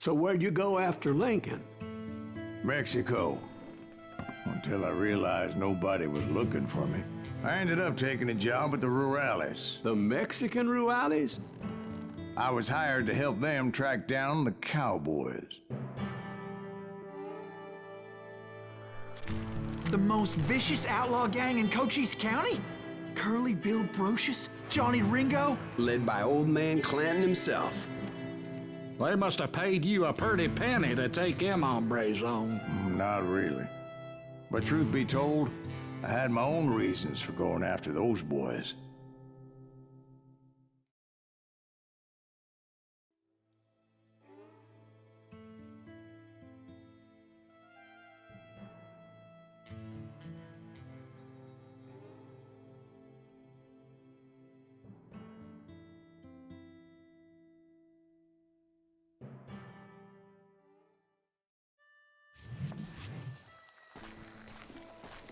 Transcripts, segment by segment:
So where'd you go after Lincoln? Mexico. Until I realized nobody was looking for me. I ended up taking a job at the Rurales. The Mexican Rurales? I was hired to help them track down the Cowboys. The most vicious outlaw gang in Cochise County? Curly Bill Brocious? Johnny Ringo? Led by old man Clanton himself. They must have paid you a pretty penny to take them hombres on. Not really. But truth be told, I had my own reasons for going after those boys.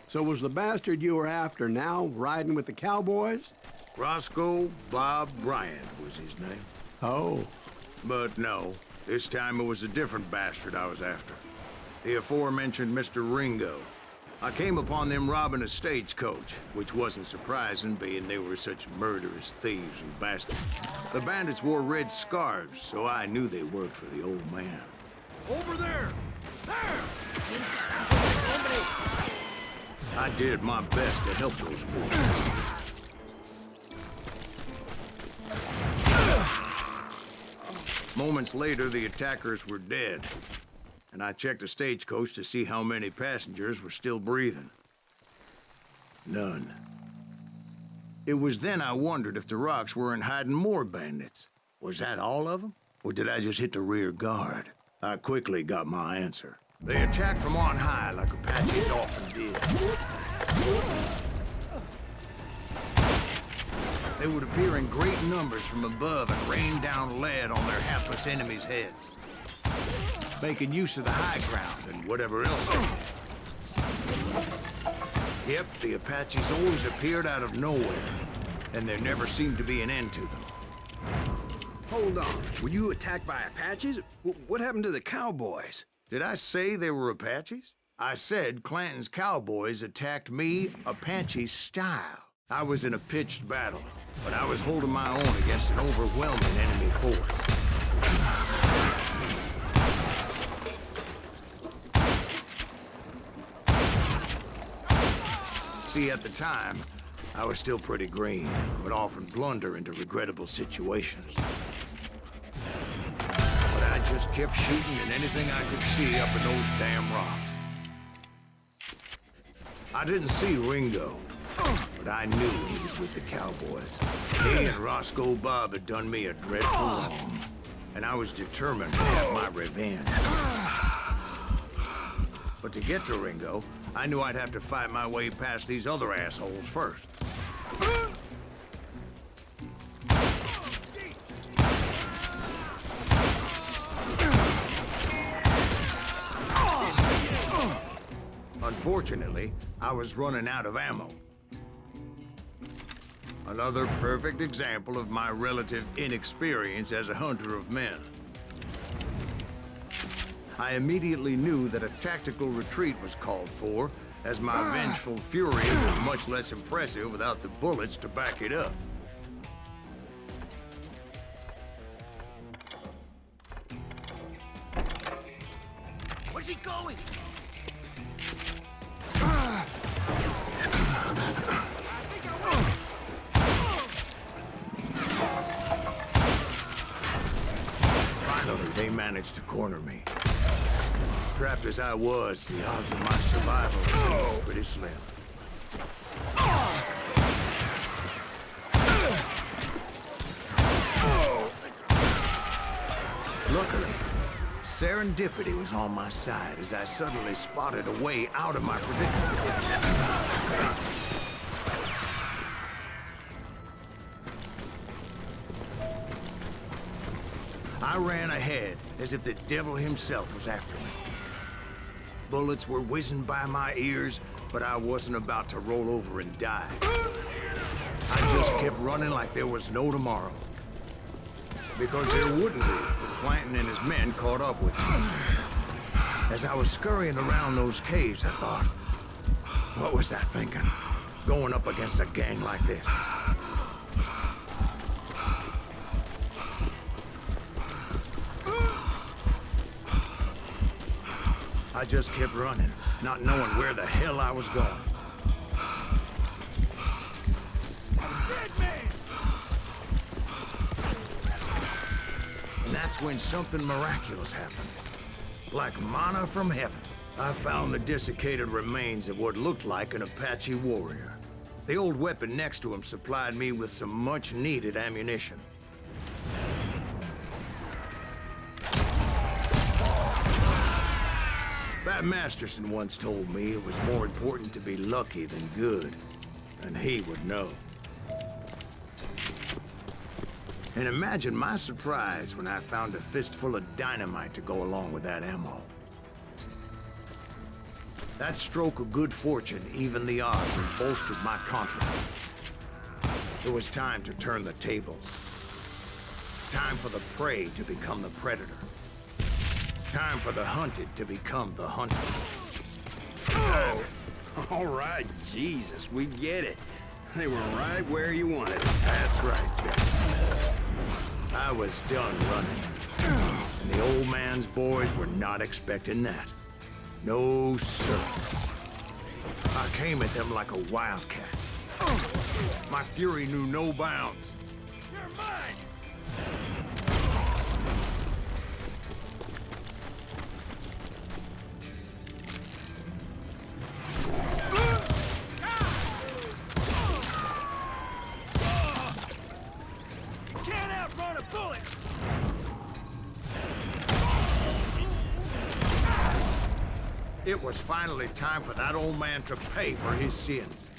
So was the bastard you were after now riding with the Cowboys? Roscoe Bob Bryant was his name. Oh. But no, this time it was a different bastard I was after. The aforementioned Mr. Ringo. I came upon them robbing a stagecoach, which wasn't surprising, being they were such murderous thieves and bastards. The bandits wore red scarves, so I knew they worked for the old man. Over there! There! I did my best to help those boys. Moments later, the attackers were dead, and I checked the stagecoach to see how many passengers were still breathing. None. It was then I wondered if the rocks weren't hiding more bandits. Was that all of them? Or did I just hit the rear guard? I quickly got my answer. They attacked from on high like Apaches often did. They would appear in great numbers from above and rain down lead on their hapless enemies' heads, making use of the high ground and whatever else they had. Yep, the Apaches always appeared out of nowhere, and there never seemed to be an end to them. Hold on, were you attacked by Apaches? What happened to the Cowboys? Did I say they were Apaches? I said Clanton's Cowboys attacked me Apache style. I was in a pitched battle, but I was holding my own against an overwhelming enemy force. See, at the time, I was still pretty green, would often blunder into regrettable situations. But I just kept shooting at anything I could see up in those damn rocks. I didn't see Ringo, but I knew he was with the Cowboys. He and Roscoe Bob had done me a dreadful wrong, and I was determined to have my revenge. But to get to Ringo, I knew I'd have to fight my way past these other assholes first. Unfortunately, I was running out of ammo. Another perfect example of my relative inexperience as a hunter of men. I immediately knew that a tactical retreat was called for, as my vengeful fury was much less impressive without the bullets to back it up. Where's he going? Finally, they managed to corner me. Trapped as I was, the odds of my survival seemed pretty slim. Luckily, serendipity was on my side as I suddenly spotted a way out of my predicament. I ran ahead as if the devil himself was after me. Bullets were whizzing by my ears, but I wasn't about to roll over and die. I just kept running like there was no tomorrow. Because there wouldn't be if Clanton and his men caught up with me. As I was scurrying around those caves, I thought, what was I thinking? Going up against a gang like this. I just kept running, not knowing where the hell I was going. Dead man! And that's when something miraculous happened. Like manna from heaven. I found the desiccated remains of what looked like an Apache warrior. The old weapon next to him supplied me with some much-needed ammunition. Pat Masterson once told me it was more important to be lucky than good, and he would know. And imagine my surprise when I found a fistful of dynamite to go along with that ammo. That stroke of good fortune evened the odds and bolstered my confidence. It was time to turn the tables. Time for the prey to become the predator. Time for the hunted to become the hunter. Oh, all right, Jesus, we get it. They were right where you wanted. That's right, Jack. I was done running. And the old man's boys were not expecting that. No, sir. I came at them like a wildcat. My fury knew no bounds. You're mine! Can't outrun a bullet! It was finally time for that old man to pay for his sins.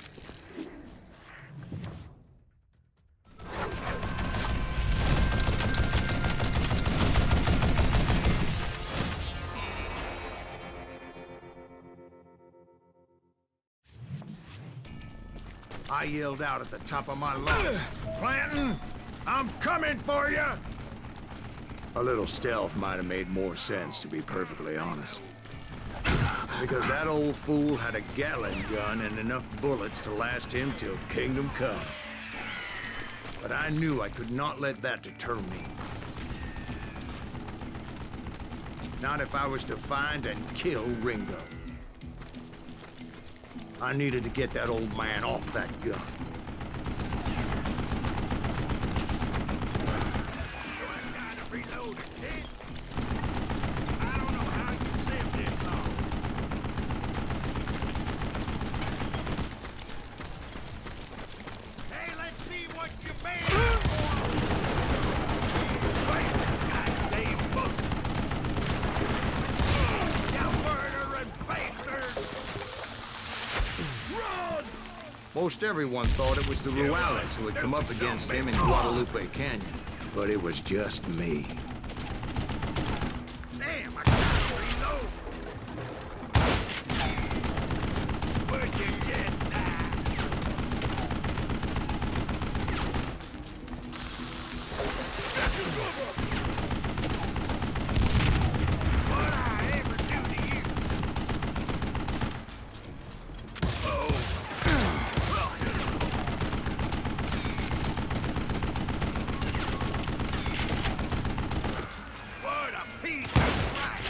I yelled out at the top of my lungs, "Clanton, I'm coming for you!" A little stealth might have made more sense, to be perfectly honest. Because that old fool had a Gatling gun and enough bullets to last him till kingdom come. But I knew I could not let that deter me. Not if I was to find and kill Ringo. I needed to get that old man off that gun. Most everyone thought it was the Ruales who had come up against him in Guadalupe Canyon, but it was just me. Damn, I can't reload! Where'd you get that? What I ever do to you? What a piece of crap!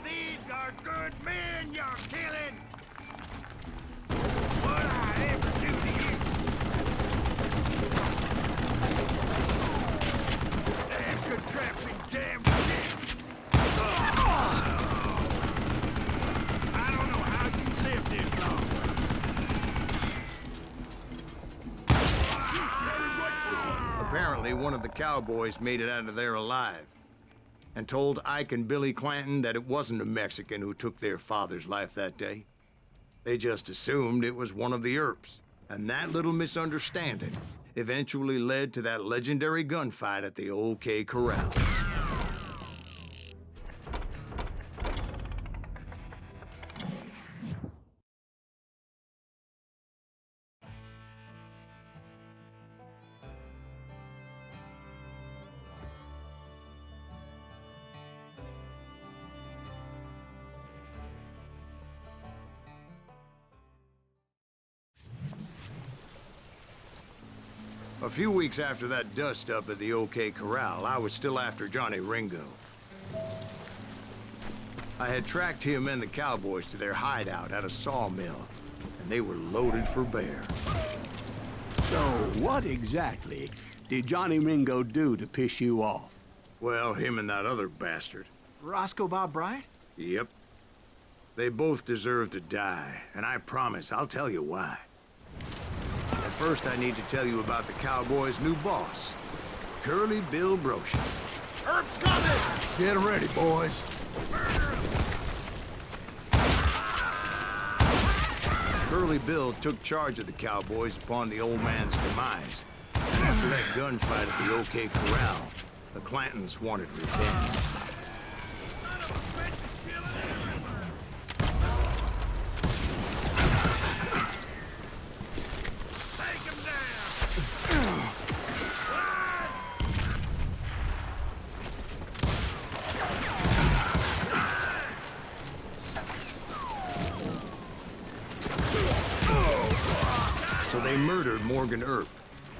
These are good men you're killing! What I ever do to you? Damn contraption, damn shit! I don't know how you lived this long. You turned right through. Apparently Fortunately, one of the Cowboys made it out of there alive and told Ike and Billy Clanton that it wasn't a Mexican who took their father's life that day. They just assumed it was one of the Earps. And that little misunderstanding eventually led to that legendary gunfight at the OK Corral. A few weeks after that dust-up at the OK Corral, I was still after Johnny Ringo. I had tracked him and the Cowboys to their hideout at a sawmill, and they were loaded for bear. So, what exactly did Johnny Ringo do to piss you off? Well, him and that other bastard. Roscoe Bob Bryant? Yep. They both deserve to die, and I promise I'll tell you why. But first, I need to tell you about the Cowboys' new boss, Curly Bill Brocious. Earp's coming! Get ready, boys. Curly Bill took charge of the Cowboys upon the old man's demise. And after that gunfight at the OK Corral, the Clantons wanted revenge. Son of a bitch is killing everywhere! Take him down! So they murdered Morgan Earp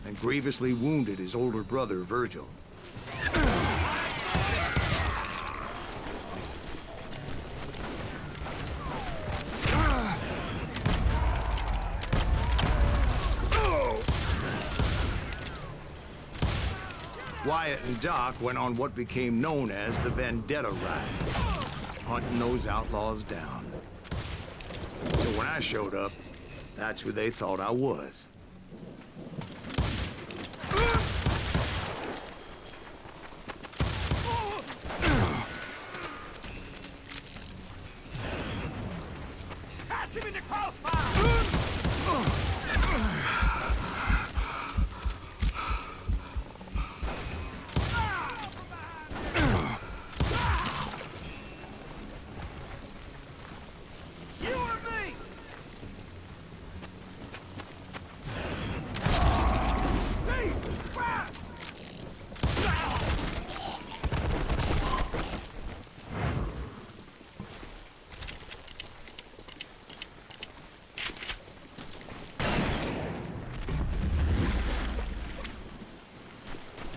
and grievously wounded his older brother, Virgil. Wyatt and Doc went on what became known as the Vendetta Ride, hunting those outlaws down. So when I showed up, that's who they thought I was. Catch him in the crossfire! You or me? Jesus Christ!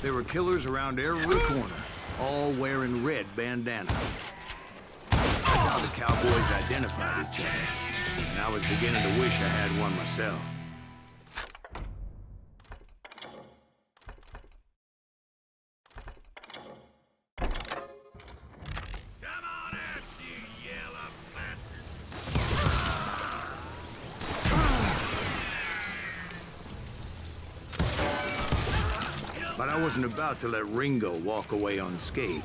There were killers around every corner, all wearing red bandanas. That's how the Cowboys identified each other, and I was beginning to wish I had one myself. Come on out, you yellow bastard! But I wasn't about to let Ringo walk away unscathed,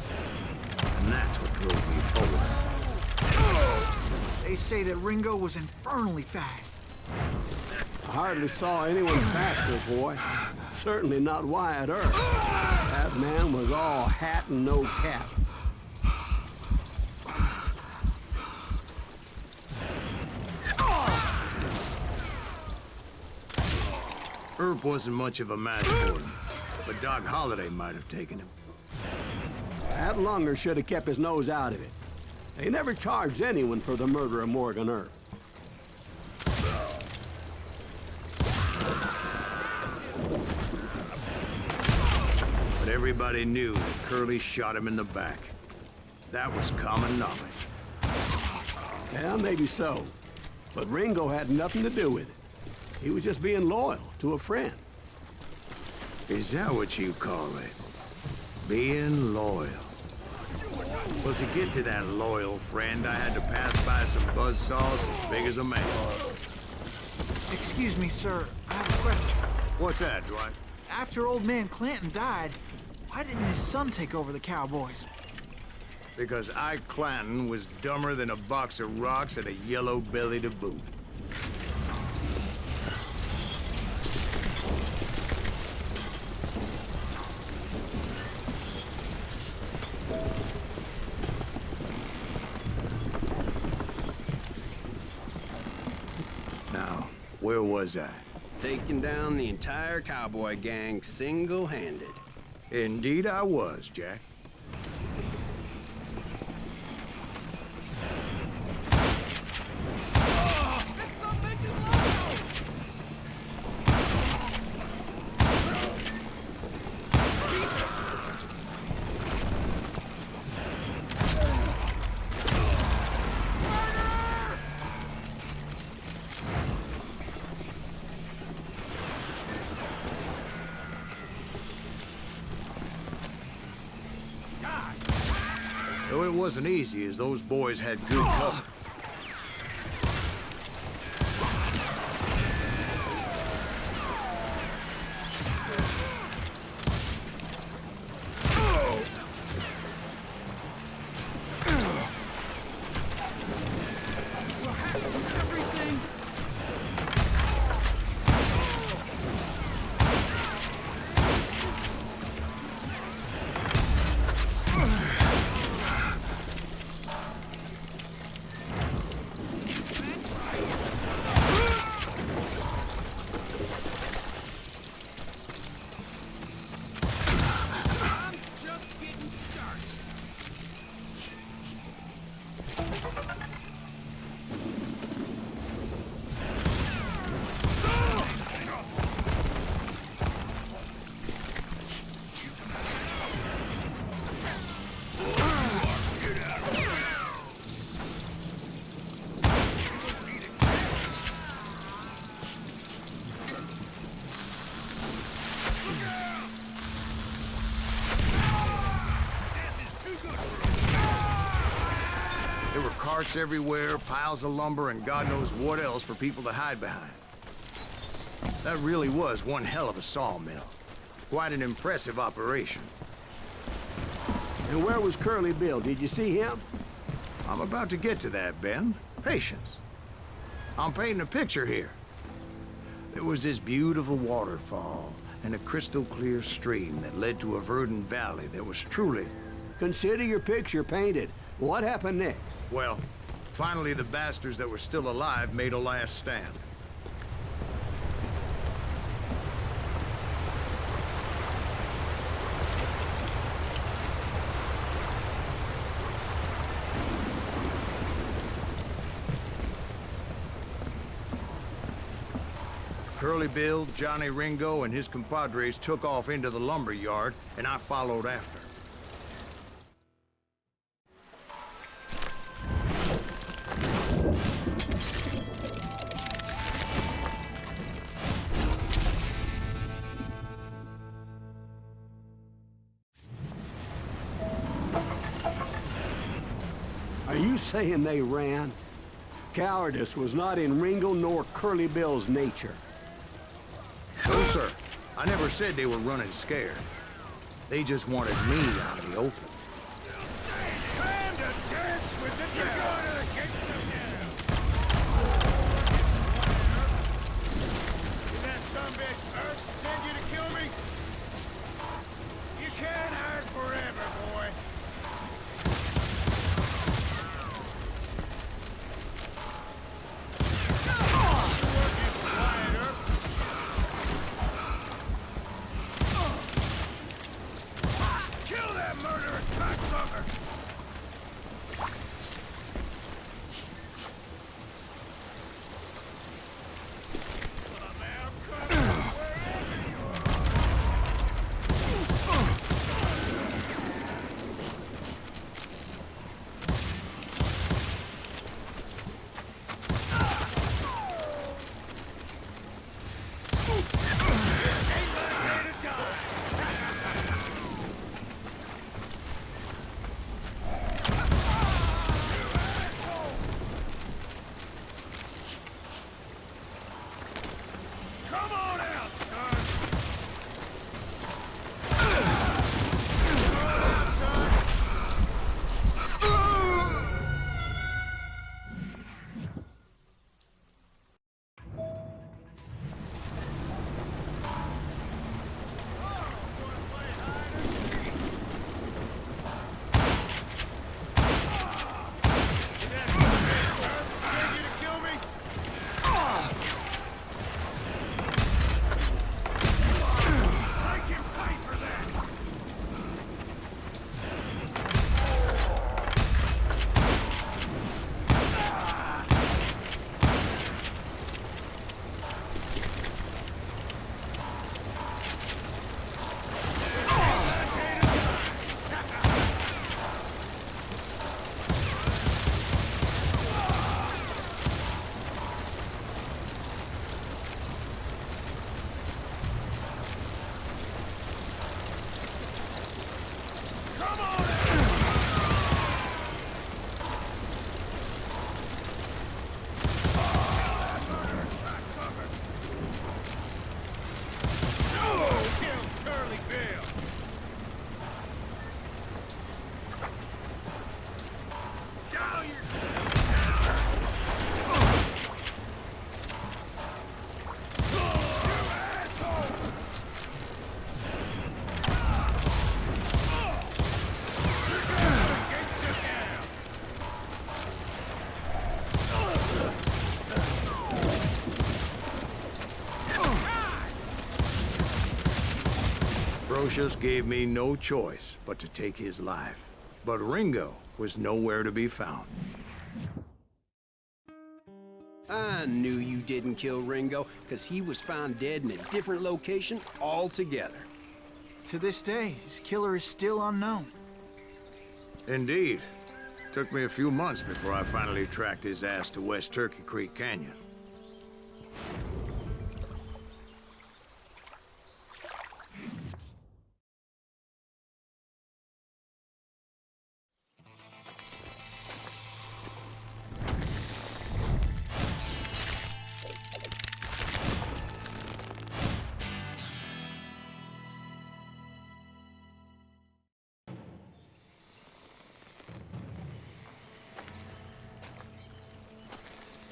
and that's what drove me forward. They say that Ringo was infernally fast. I hardly saw anyone faster, boy. Certainly not Wyatt Earp. That man was all hat and no cap. Earp wasn't much of a match for him, but Doc Holliday might have taken him. That lunger should have kept his nose out of it. They never charged anyone for the murder of Morgan Earp. But everybody knew that Curly shot him in the back. That was common knowledge. Yeah, maybe so. But Ringo had nothing to do with it. He was just being loyal to a friend. Is that what you call it? Being loyal. Well, to get to that loyal friend, I had to pass by some buzzsaws as big as a man. Excuse me, sir. I have a question. What's that, Dwight? after old man Clanton died, why didn't his son take over the Cowboys? Because Ike Clanton was dumber than a box of rocks and a yellow belly to boot. Now, where was I? Taking down the entire cowboy gang single-handed. Indeed I was, Jack. Though it wasn't easy, as those boys had good cover. There were carts everywhere, piles of lumber, and God knows what else for people to hide behind. That really was one hell of a sawmill. Quite an impressive operation. And where was Curly Bill? Did you see him? I'm about to get to that, Ben. Patience. I'm painting a picture here. There was this beautiful waterfall and a crystal clear stream that led to a verdant valley that was truly... Consider your picture painted. What happened next? Well, finally the bastards that were still alive made a last stand. Curly Bill, Johnny Ringo, and his compadres took off into the lumber yard, and I followed after. Are you saying they ran? Cowardice was not in Ringo nor Curly Bill's nature. No, sir. I never said they were running scared. They just wanted me out in the open. Time to dance with the devil! Did that sumbitch Earth send you to kill me? You can't hide forever, boy. Kill that murderer! Brocious gave me no choice but to take his life. But Ringo was nowhere to be found. I knew you didn't kill Ringo, because he was found dead in a different location altogether. To this day, his killer is still unknown. Indeed. Took me a few months before I finally tracked his ass to West Turkey Creek Canyon.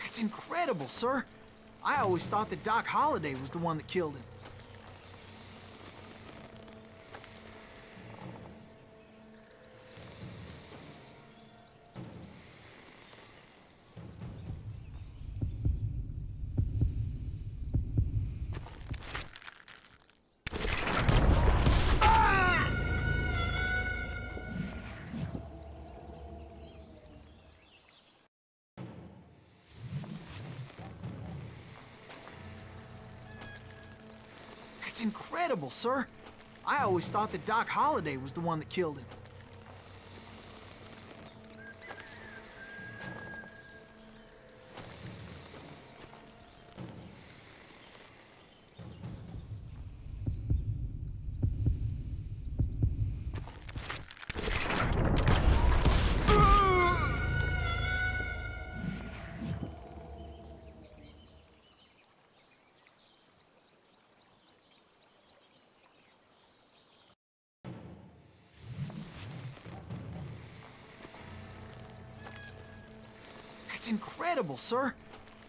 That's incredible, sir. I always thought that Doc Holliday was the one that killed him. That's incredible, sir. I always thought that Doc Holliday was the one that killed him. That's incredible, sir.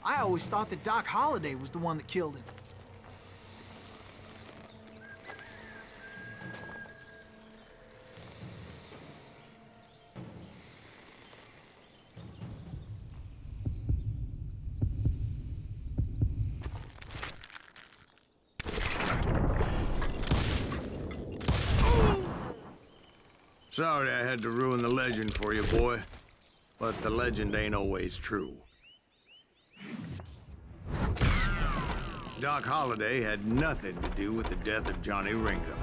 I always thought that Doc Holliday was the one that killed him. Sorry I had to ruin the legend for you, boy. But the legend ain't always true. Doc Holliday had nothing to do with the death of Johnny Ringo.